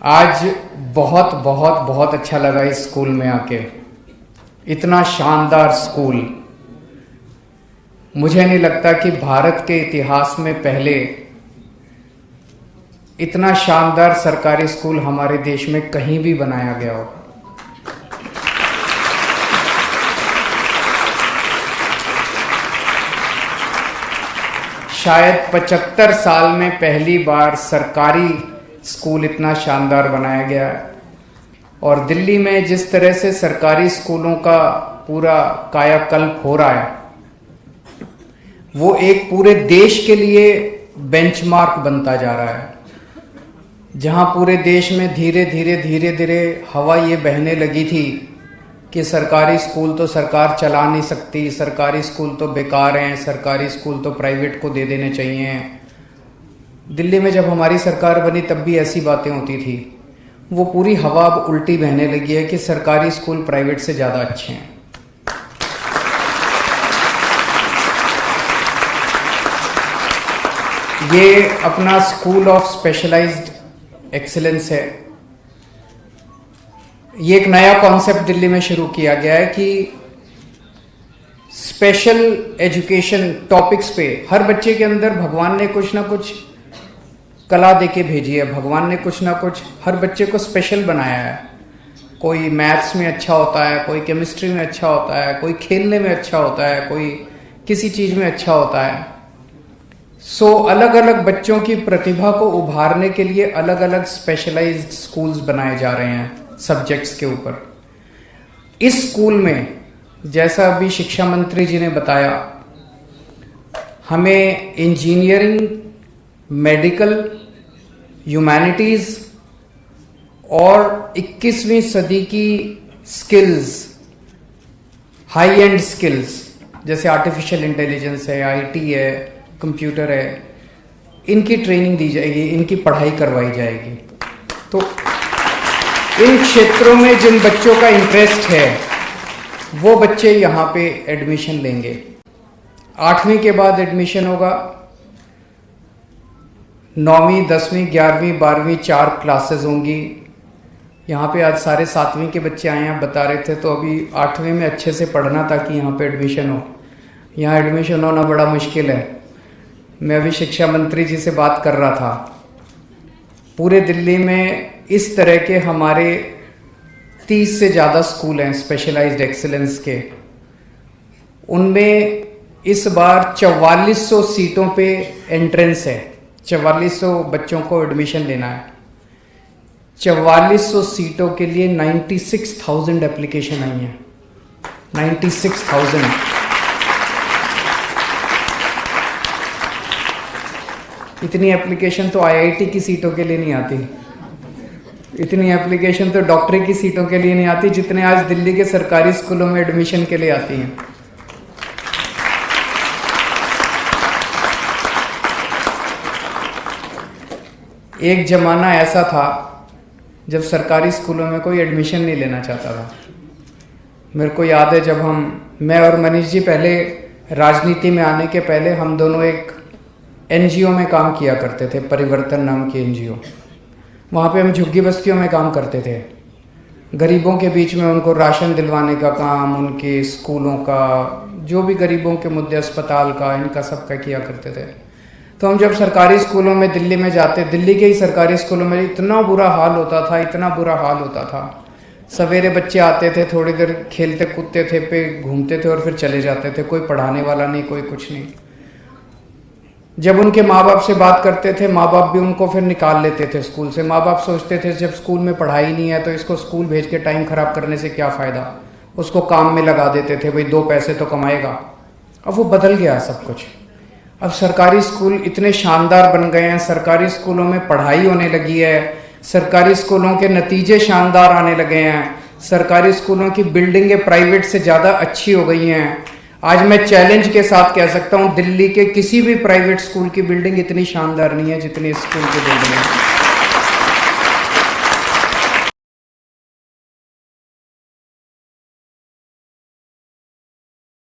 आज बहुत बहुत बहुत अच्छा लगा इस स्कूल में आके। इतना शानदार स्कूल, मुझे नहीं लगता कि भारत के इतिहास में पहले इतना शानदार सरकारी स्कूल हमारे देश में कहीं भी बनाया गया हो। शायद 75 साल में पहली बार सरकारी स्कूल इतना शानदार बनाया गया है। और दिल्ली में जिस तरह से सरकारी स्कूलों का पूरा कायाकल्प हो रहा है, वो एक पूरे देश के लिए बेंचमार्क बनता जा रहा है। जहां पूरे देश में धीरे धीरे हवा ये बहने लगी थी कि सरकारी स्कूल तो सरकार चला नहीं सकती, सरकारी स्कूल तो बेकार हैं, सरकारी स्कूल तो प्राइवेट को दे देने चाहिए। दिल्ली में जब हमारी सरकार बनी तब भी ऐसी बातें होती थी। वो पूरी हवा अब उल्टी बहने लगी है कि सरकारी स्कूल प्राइवेट से ज़्यादा अच्छे हैं। ये अपना स्कूल ऑफ स्पेशलाइज्ड एक्सीलेंस है। ये एक नया कॉन्सेप्ट दिल्ली में शुरू किया गया है कि स्पेशल एजुकेशन टॉपिक्स पे हर बच्चे के अंदर भगवान ने कुछ ना कुछ कला देके भेजी है। भगवान ने कुछ ना कुछ हर बच्चे को स्पेशल बनाया है। कोई मैथ्स में अच्छा होता है, कोई केमिस्ट्री में अच्छा होता है, कोई खेलने में अच्छा होता है, कोई किसी चीज में अच्छा होता है। सो अलग अलग बच्चों की प्रतिभा को उभारने के लिए अलग अलग स्पेशलाइज्ड स्कूल्स बनाए जा रहे हैं सब्जेक्ट्स के ऊपर। इस स्कूल में जैसा अभी शिक्षा मंत्री जी ने बताया, हमें इंजीनियरिंग, मेडिकल, ह्यूमैनिटीज और 21वीं सदी की स्किल्स, हाई एंड स्किल्स जैसे आर्टिफिशियल इंटेलिजेंस है, आईटी है, कंप्यूटर है, इनकी ट्रेनिंग दी जाएगी, इनकी पढ़ाई करवाई जाएगी। तो इन क्षेत्रों में जिन बच्चों का इंटरेस्ट है वो बच्चे यहाँ पे एडमिशन लेंगे। 8वीं के बाद एडमिशन होगा। 9वीं, 10वीं, 11वीं, 12वीं 4 क्लासेस होंगी। यहाँ पे आज सारे 7वीं के बच्चे आए हैं, बता रहे थे। तो अभी 8वीं में अच्छे से पढ़ना ताकि यहाँ पे एडमिशन हो। यहाँ एडमिशन होना बड़ा मुश्किल है। मैं अभी शिक्षा मंत्री जी से बात कर रहा था। पूरे दिल्ली में इस तरह के हमारे 30 से ज़्यादा स्कूल हैं स्पेशलाइज्ड एक्सीलेंस के। उनमें इस बार 4400 सीटों पे एंट्रेंस है। 4400 बच्चों को एडमिशन लेना है। 4400 सीटों के लिए 96,000 एप्लीकेशन आई हैं। 96,000। इतनी एप्लीकेशन तो आईआईटी की सीटों के लिए नहीं आती। इतनी एप्लीकेशन तो डॉक्टरी की सीटों के लिए नहीं आती जितने आज दिल्ली के सरकारी स्कूलों में एडमिशन के लिए आती हैं। एक जमाना ऐसा था जब सरकारी स्कूलों में कोई एडमिशन नहीं लेना चाहता था। मेरे को याद है जब मैं और मनीष जी पहले राजनीति में आने के पहले हम दोनों एक एनजीओ में काम किया करते थे, परिवर्तन नाम की एनजीओ। वहाँ पे हम झुग्गी बस्तियों में काम करते थे। गरीबों के बीच में उनको राशन दिलवाने का काम, उनके स्कूलों का, जो भी गरीबों के मुद्दे, अस्पताल का, इनका सबका किया करते थे। तो हम जब सरकारी स्कूलों में दिल्ली में जाते, दिल्ली के ही सरकारी स्कूलों में इतना बुरा हाल होता था, इतना बुरा हाल होता था। सवेरे बच्चे आते थे, थोड़ी देर खेलते कूदते थे, पे घूमते थे और फिर चले जाते थे। कोई पढ़ाने वाला नहीं, कोई कुछ नहीं। जब उनके माँ बाप से बात करते थे, माँ बाप भी उनको फिर निकाल लेते थे स्कूल से। माँ बाप सोचते थे जब स्कूल में पढ़ाई नहीं है तो इसको स्कूल भेज के टाइम खराब करने से क्या फ़ायदा। उसको काम में लगा देते थे, भाई 2 पैसे तो कमाएगा। अब वो बदल गया सब कुछ। अब सरकारी स्कूल इतने शानदार बन गए हैं, सरकारी स्कूलों में पढ़ाई होने लगी है, सरकारी स्कूलों के नतीजे शानदार आने लगे हैं, सरकारी स्कूलों की बिल्डिंगें प्राइवेट से ज़्यादा अच्छी हो गई हैं। आज मैं चैलेंज के साथ कह सकता हूँ दिल्ली के किसी भी प्राइवेट स्कूल की बिल्डिंग इतनी शानदार नहीं है जितनी स्कूल की बिल्डिंग है।